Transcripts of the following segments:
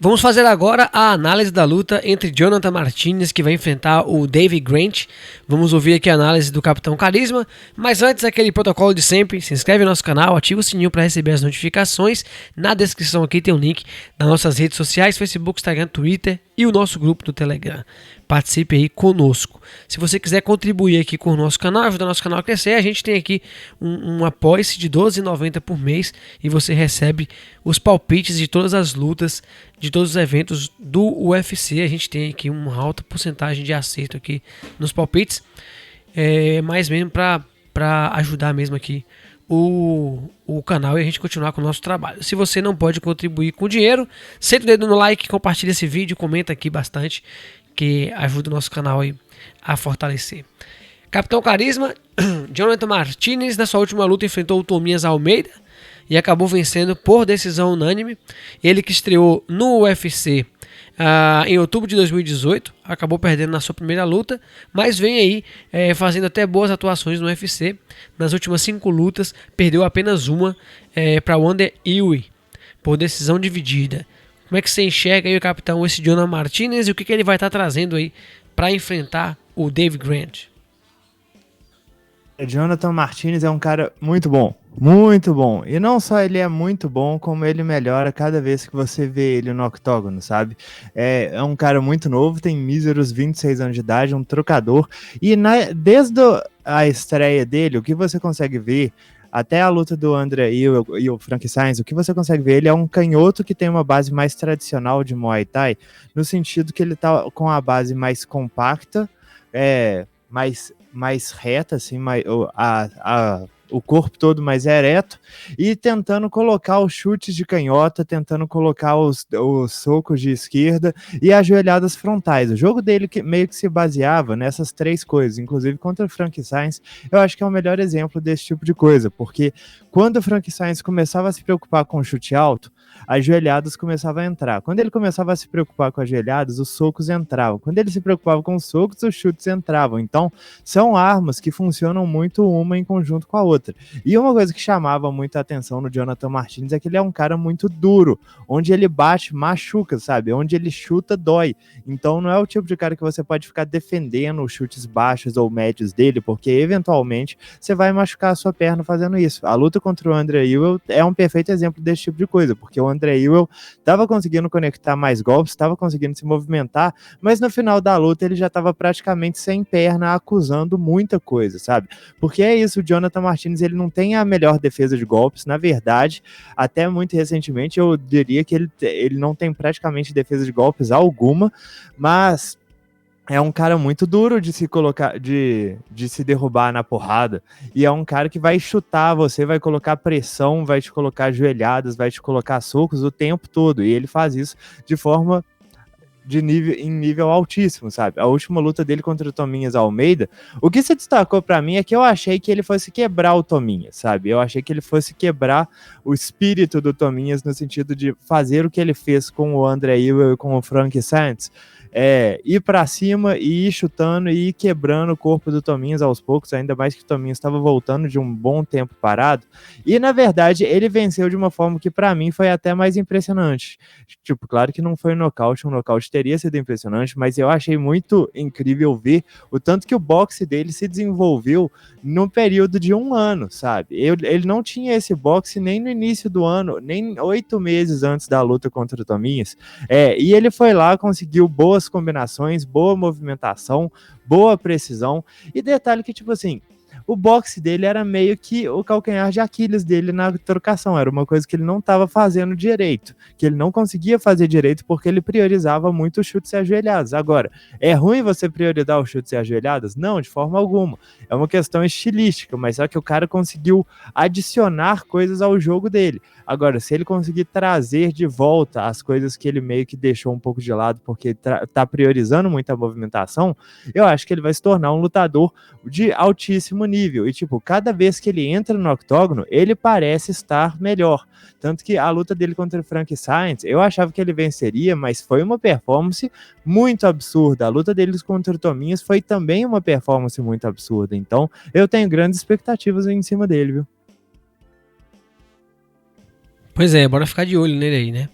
Vamos fazer agora a análise da luta entre Jonathan Martinez, que vai enfrentar o Davey Grant. Vamos ouvir aqui a análise do Capitão Carisma, mas antes aquele protocolo de sempre, se inscreve no nosso canal, ativa o sininho para receber as notificações. Na descrição aqui tem um link das nossas redes sociais, Facebook, Instagram, Twitter e o nosso grupo do Telegram. Participe aí conosco. Se você quiser contribuir aqui com o nosso canal, ajudar o nosso canal a crescer, a gente tem aqui um apoio-se de R$12,90 por mês e você recebe os palpites de todas as lutas, de todos os eventos do UFC. A gente tem aqui uma alta porcentagem de acerto aqui nos palpites, mais mesmo para ajudar mesmo aqui o canal e a gente continuar com o nosso trabalho. Se você não pode contribuir com dinheiro, senta o dedo no like, compartilha esse vídeo, comenta aqui bastante, que ajuda o nosso canal aí a fortalecer. Capitão Carisma, Jonathan Martinez, na sua última luta enfrentou o Tominhas Almeida e acabou vencendo por decisão unânime. Ele que estreou no UFC em outubro de 2018, acabou perdendo na sua primeira luta, mas vem aí fazendo até boas atuações no UFC. Nas últimas 5 lutas, perdeu apenas uma para Wander Ewing, por decisão dividida. Como é que você enxerga aí, capitão, esse Jonathan Martinez e o que ele vai estar trazendo aí para enfrentar o Davey Grant? Jonathan Martinez é um cara muito bom, muito bom. E não só ele é muito bom, como ele melhora cada vez que você vê ele no octógono, sabe? É um cara muito novo, tem míseros 26 anos de idade, um trocador. E desde a estreia dele, o que você consegue ver, até a luta do André e o Frank Saenz, o que você consegue ver, ele é um canhoto que tem uma base mais tradicional de Muay Thai, no sentido que ele tá com a base mais compacta, mais reta, assim, o corpo todo mais ereto, e tentando colocar os chutes de canhota, tentando colocar os socos de esquerda e ajoelhadas frontais. O jogo dele meio que se baseava nessas 3 coisas, inclusive contra o Frank Saenz, eu acho que é o melhor exemplo desse tipo de coisa, porque quando o Frank Saenz começava a se preocupar com o chute alto, as joelhadas começavam a entrar. Quando ele começava a se preocupar com as joelhadas, os socos entravam. Quando ele se preocupava com os socos, os chutes entravam. Então, são armas que funcionam muito uma em conjunto com a outra. E uma coisa que chamava muito a atenção no Jonathan Martinez é que ele é um cara muito duro. Onde ele bate, machuca, sabe? Onde ele chuta, dói. Então, não é o tipo de cara que você pode ficar defendendo os chutes baixos ou médios dele, porque, eventualmente, você vai machucar a sua perna fazendo isso. A luta contra o André Ewell é um perfeito exemplo desse tipo de coisa, porque o André Ewell estava conseguindo conectar mais golpes, estava conseguindo se movimentar, mas no final da luta ele já estava praticamente sem perna, acusando muita coisa, sabe? Porque é isso, o Jonathan Martinez, ele não tem a melhor defesa de golpes, na verdade, até muito recentemente eu diria que ele não tem praticamente defesa de golpes alguma, mas é um cara muito duro de se colocar, de se derrubar na porrada. E é um cara que vai chutar você, vai colocar pressão, vai te colocar joelhadas, vai te colocar socos o tempo todo. E ele faz isso de forma em nível altíssimo, sabe? A última luta dele contra o Tominhas Almeida, o que se destacou pra mim é que eu achei que ele fosse quebrar o Tominhas, sabe? Eu achei que ele fosse quebrar o espírito do Tominhas no sentido de fazer o que ele fez com o André Ewell e com o Frank Saenz, ir pra cima e ir chutando e ir quebrando o corpo do Tominhas aos poucos, ainda mais que o Tominhas estava voltando de um bom tempo parado, e na verdade ele venceu de uma forma que pra mim foi até mais impressionante. Tipo, claro que não foi um nocaute teria sido impressionante, mas eu achei muito incrível ver o tanto que o boxe dele se desenvolveu no período de 1 ano, sabe? Ele não tinha esse boxe nem no início do ano, nem 8 meses antes da luta contra o Tominhas, e ele foi lá, conseguiu boas combinações, boa movimentação, boa precisão, e detalhe que, tipo assim, o boxe dele era meio que o calcanhar de Aquiles dele na trocação, era uma coisa que ele não estava fazendo direito, que ele não conseguia fazer direito porque ele priorizava muito os chutes e ajoelhadas. Agora, é ruim você priorizar os chutes e ajoelhadas? Não, de forma alguma. É uma questão estilística, mas só que o cara conseguiu adicionar coisas ao jogo dele. Agora, se ele conseguir trazer de volta as coisas que ele meio que deixou um pouco de lado porque tá priorizando muito a movimentação, eu acho que ele vai se tornar um lutador de altíssimo nível. E, tipo, cada vez que ele entra no octógono, ele parece estar melhor. Tanto que a luta dele contra o Frank Saenz, eu achava que ele venceria, mas foi uma performance muito absurda. A luta deles contra o Tominhas foi também uma performance muito absurda. Então, eu tenho grandes expectativas em cima dele, viu? Pois é, bora ficar de olho nele aí, né?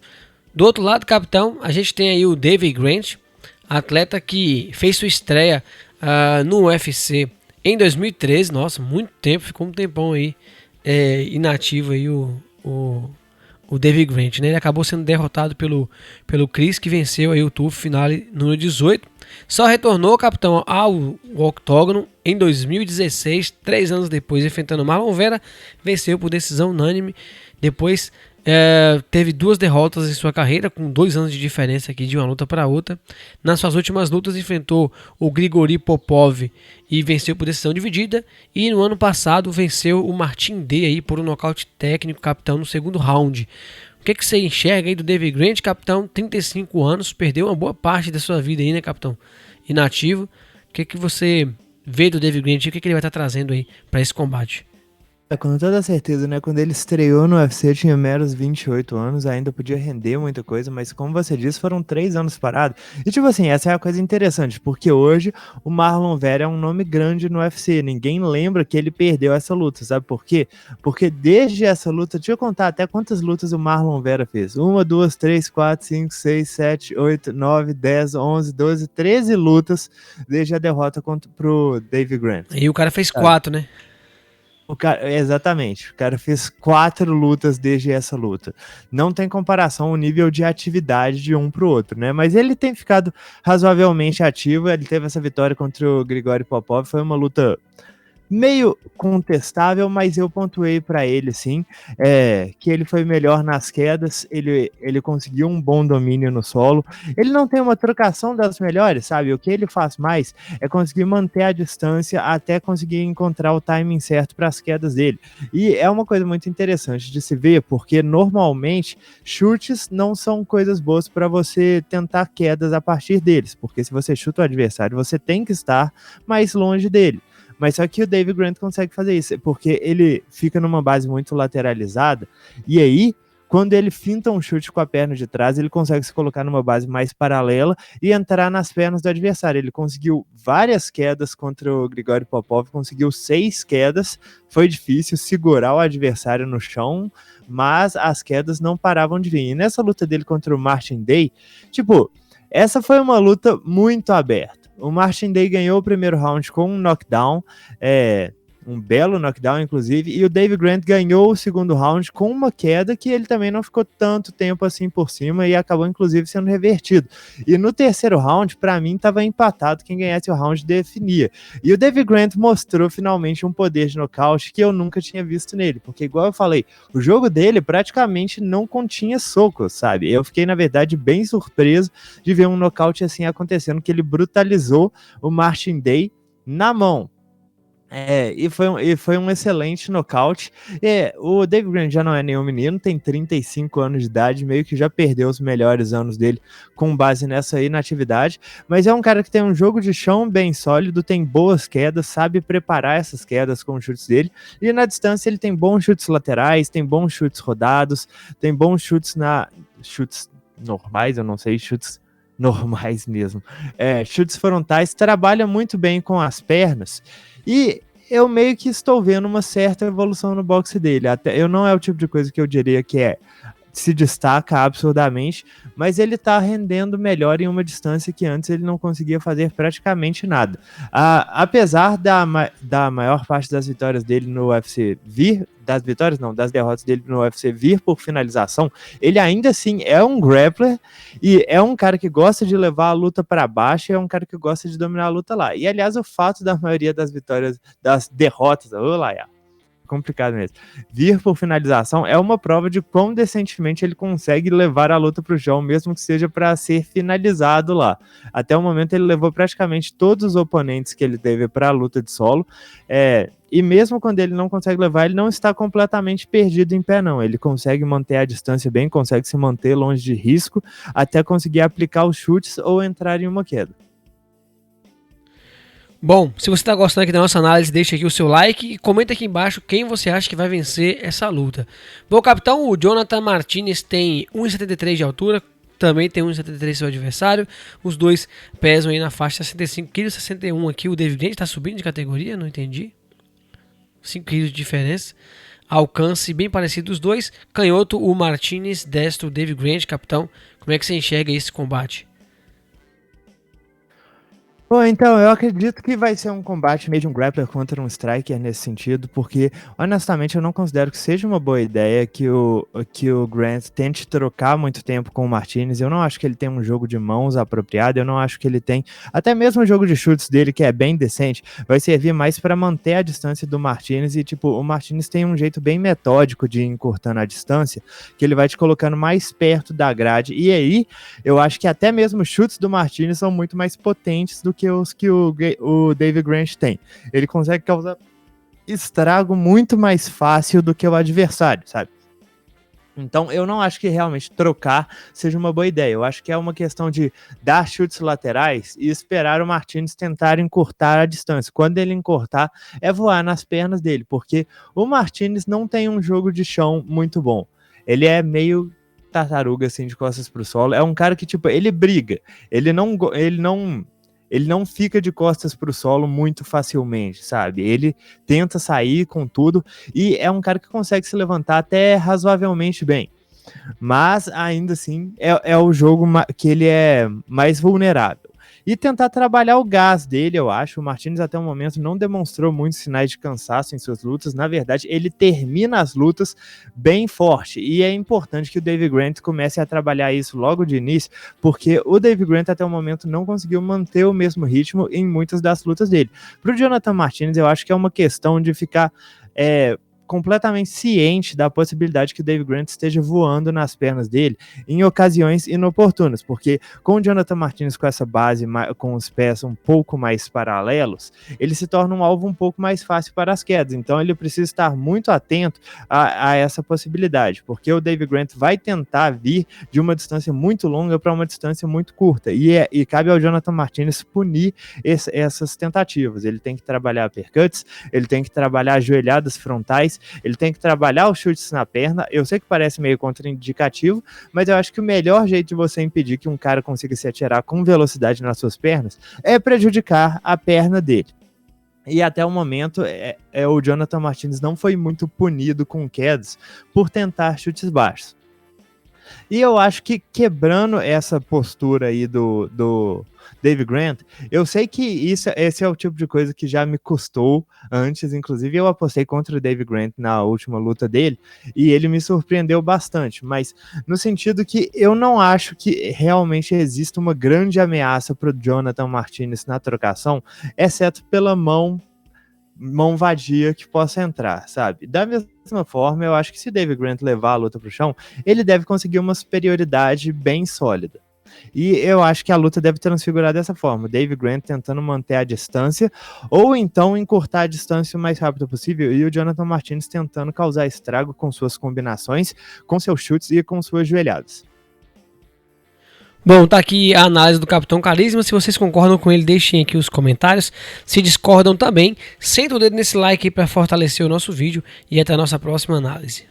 Do outro lado, capitão, a gente tem aí o Davey Grant, atleta que fez sua estreia no UFC em 2013. Nossa, muito tempo, ficou um tempão aí inativo aí o Davey Grant, né? Ele acabou sendo derrotado pelo Chris, que venceu aí o TUF Finale número 18. Só retornou, capitão, ao octógono em 2016, 3 anos depois, enfrentando Marlon Vera, venceu por decisão unânime. Depois teve 2 derrotas em sua carreira, com 2 anos de diferença aqui de uma luta para outra. Nas suas últimas lutas enfrentou o Grigori Popov e venceu por decisão dividida. E no ano passado venceu o Martin Day aí por um nocaute técnico, capitão, no segundo round. O que você enxerga aí do Davey Grant, capitão? 35 anos, perdeu uma boa parte da sua vida aí, né, capitão? Inativo. O que você vê do Davey Grant e o que ele vai estar trazendo aí para esse combate? Com toda certeza, né? Quando ele estreou no UFC, tinha meros 28 anos, ainda podia render muita coisa, mas como você disse, foram 3 anos parados. E tipo assim, essa é a coisa interessante, porque hoje o Marlon Vera é um nome grande no UFC, ninguém lembra que ele perdeu essa luta, sabe por quê? Porque desde essa luta, deixa eu contar até quantas lutas o Marlon Vera fez. 1, 2, 3, 4, 5, 6, 7, 8, 9, 10, 11, 12, 13 lutas desde a derrota pro Davey Grant. E o cara fez 4, né? Exatamente, o cara fez 4 lutas desde essa luta. Não tem comparação o nível de atividade de um pro outro, né? Mas ele tem ficado razoavelmente ativo. Ele teve essa vitória contra o Grigori Popov, foi uma luta meio contestável, mas eu pontuei para ele, sim, que ele foi melhor nas quedas, ele conseguiu um bom domínio no solo, ele não tem uma trocação das melhores, sabe? O que ele faz mais é conseguir manter a distância até conseguir encontrar o timing certo para as quedas dele. E é uma coisa muito interessante de se ver, porque normalmente chutes não são coisas boas para você tentar quedas a partir deles, porque se você chuta o adversário, você tem que estar mais longe dele. Mas só que o Davey Grant consegue fazer isso, porque ele fica numa base muito lateralizada, e aí, quando ele finta um chute com a perna de trás, ele consegue se colocar numa base mais paralela e entrar nas pernas do adversário. Ele conseguiu várias quedas contra o Grigori Popov, conseguiu 6 quedas, foi difícil segurar o adversário no chão, mas as quedas não paravam de vir. E nessa luta dele contra o Martin Day, tipo, essa foi uma luta muito aberta. O Martin Day ganhou o primeiro round com um knockdown, um belo knockdown, inclusive, e o Davey Grant ganhou o segundo round com uma queda que ele também não ficou tanto tempo assim por cima e acabou, inclusive, sendo revertido. E no terceiro round, para mim, estava empatado, quem ganhasse o round definia. E o Davey Grant mostrou finalmente um poder de nocaute que eu nunca tinha visto nele, porque, igual eu falei, o jogo dele praticamente não continha socos, sabe? Eu fiquei, na verdade, bem surpreso de ver um nocaute assim acontecendo, que ele brutalizou o Martin Day na mão. E foi um excelente nocaute. O Davey Grant já não é nenhum menino, tem 35 anos de idade, meio que já perdeu os melhores anos dele com base nessa inatividade, mas é um cara que tem um jogo de chão bem sólido, tem boas quedas, sabe preparar essas quedas com os chutes dele, e na distância ele tem bons chutes laterais, tem bons chutes rodados, tem bons chutes chutes normais, eu não sei, chutes normais mesmo, chutes frontais, trabalha muito bem com as pernas. E eu meio que estou vendo uma certa evolução no boxe dele. Eu não é o tipo de coisa que eu diria que se destaca absurdamente, mas ele tá rendendo melhor em uma distância que antes ele não conseguia fazer praticamente nada. Apesar da maior parte das vitórias dele no UFC das derrotas dele no UFC vir por finalização, ele ainda assim é um grappler e é um cara que gosta de levar a luta para baixo, é um cara que gosta de dominar a luta lá. E aliás, o fato da maioria das vitórias, das derrotas, complicado mesmo, vir por finalização é uma prova de quão decentemente ele consegue levar a luta para o chão, mesmo que seja para ser finalizado lá. Até o momento ele levou praticamente todos os oponentes que ele teve para a luta de solo, e mesmo quando ele não consegue levar, ele não está completamente perdido em pé, não. Ele consegue manter a distância bem, consegue se manter longe de risco, até conseguir aplicar os chutes ou entrar em uma queda. Bom, se você está gostando aqui da nossa análise, deixa aqui o seu like e comenta aqui embaixo quem você acha que vai vencer essa luta. Bom, capitão, o Jonathan Martinez tem 1,73 de altura, também tem 1,73 seu adversário. Os dois pesam aí na faixa 65 kg, 61 aqui. O Davey Grant está subindo de categoria, não entendi. 5 kg de diferença. alcance bem parecido dos dois. Canhoto, o Martinez, destro, o Dave Grant, capitão. Como é que você enxerga esse combate? Bom, então, eu acredito que vai ser um combate meio de um grappler contra um striker nesse sentido, porque, honestamente, eu não considero que seja uma boa ideia que o Grant tente trocar muito tempo com o Martinez. Eu não acho que ele tem um jogo de mãos apropriado, eu não acho que ele tem, até mesmo o jogo de chutes dele, que é bem decente, vai servir mais para manter a distância do Martinez e, tipo, o Martinez tem um jeito bem metódico de ir encurtando a distância, que ele vai te colocando mais perto da grade, e aí, eu acho que até mesmo os chutes do Martinez são muito mais potentes do que os que o David Grant tem. Ele consegue causar estrago muito mais fácil do que o adversário, sabe? Então, eu não acho que realmente trocar seja uma boa ideia. Eu acho que é uma questão de dar chutes laterais e esperar o Martinez tentar encurtar a distância. Quando ele encurtar, é voar nas pernas dele, porque o Martinez não tem um jogo de chão muito bom. Ele é meio tartaruga, assim, de costas pro solo. É um cara que, tipo, ele briga. Ele não fica de costas pro solo muito facilmente, sabe? Ele tenta sair com tudo e é um cara que consegue se levantar até razoavelmente bem. Mas ainda assim é o jogo que ele é mais vulnerável. E tentar trabalhar o gás dele, eu acho. O Martinez até o momento não demonstrou muitos sinais de cansaço em suas lutas. Na verdade, ele termina as lutas bem forte. E é importante que o Dave Grant comece a trabalhar isso logo de início, porque o Dave Grant até o momento não conseguiu manter o mesmo ritmo em muitas das lutas dele. Para o Jonathan Martinez, eu acho que é uma questão de ficar completamente ciente da possibilidade que o Dave Grant esteja voando nas pernas dele em ocasiões inoportunas, porque com o Jonathan Martinez com essa base, com os pés um pouco mais paralelos, ele se torna um alvo um pouco mais fácil para as quedas, então ele precisa estar muito atento a essa possibilidade, porque o Dave Grant vai tentar vir de uma distância muito longa para uma distância muito curta, e cabe ao Jonathan Martinez punir essas tentativas. Ele tem que trabalhar uppercuts, ele tem que trabalhar ajoelhadas frontais, ele tem que trabalhar os chutes na perna. Eu sei que parece meio contraindicativo, mas eu acho que o melhor jeito de você impedir que um cara consiga se atirar com velocidade nas suas pernas é prejudicar a perna dele. E até o momento, o Jonathan Martinez não foi muito punido com quedas por tentar chutes baixos. E eu acho que quebrando essa postura aí do Dave Grant, eu sei que esse é o tipo de coisa que já me custou antes, inclusive eu apostei contra o Dave Grant na última luta dele, e ele me surpreendeu bastante, mas no sentido que eu não acho que realmente exista uma grande ameaça para o Jonathan Martinez na trocação, exceto pela mão vadia que possa entrar, sabe? Da mesma forma, eu acho que se Dave Grant levar a luta pro chão, ele deve conseguir uma superioridade bem sólida. E eu acho que a luta deve transfigurar dessa forma, Dave Grant tentando manter a distância, ou então encurtar a distância o mais rápido possível, e o Jonathan Martinez tentando causar estrago com suas combinações, com seus chutes e com suas joelhadas. Bom, tá aqui a análise do Capitão Carisma. Se vocês concordam com ele, deixem aqui os comentários. Se discordam também, senta o dedo nesse like aí para fortalecer o nosso vídeo e até a nossa próxima análise.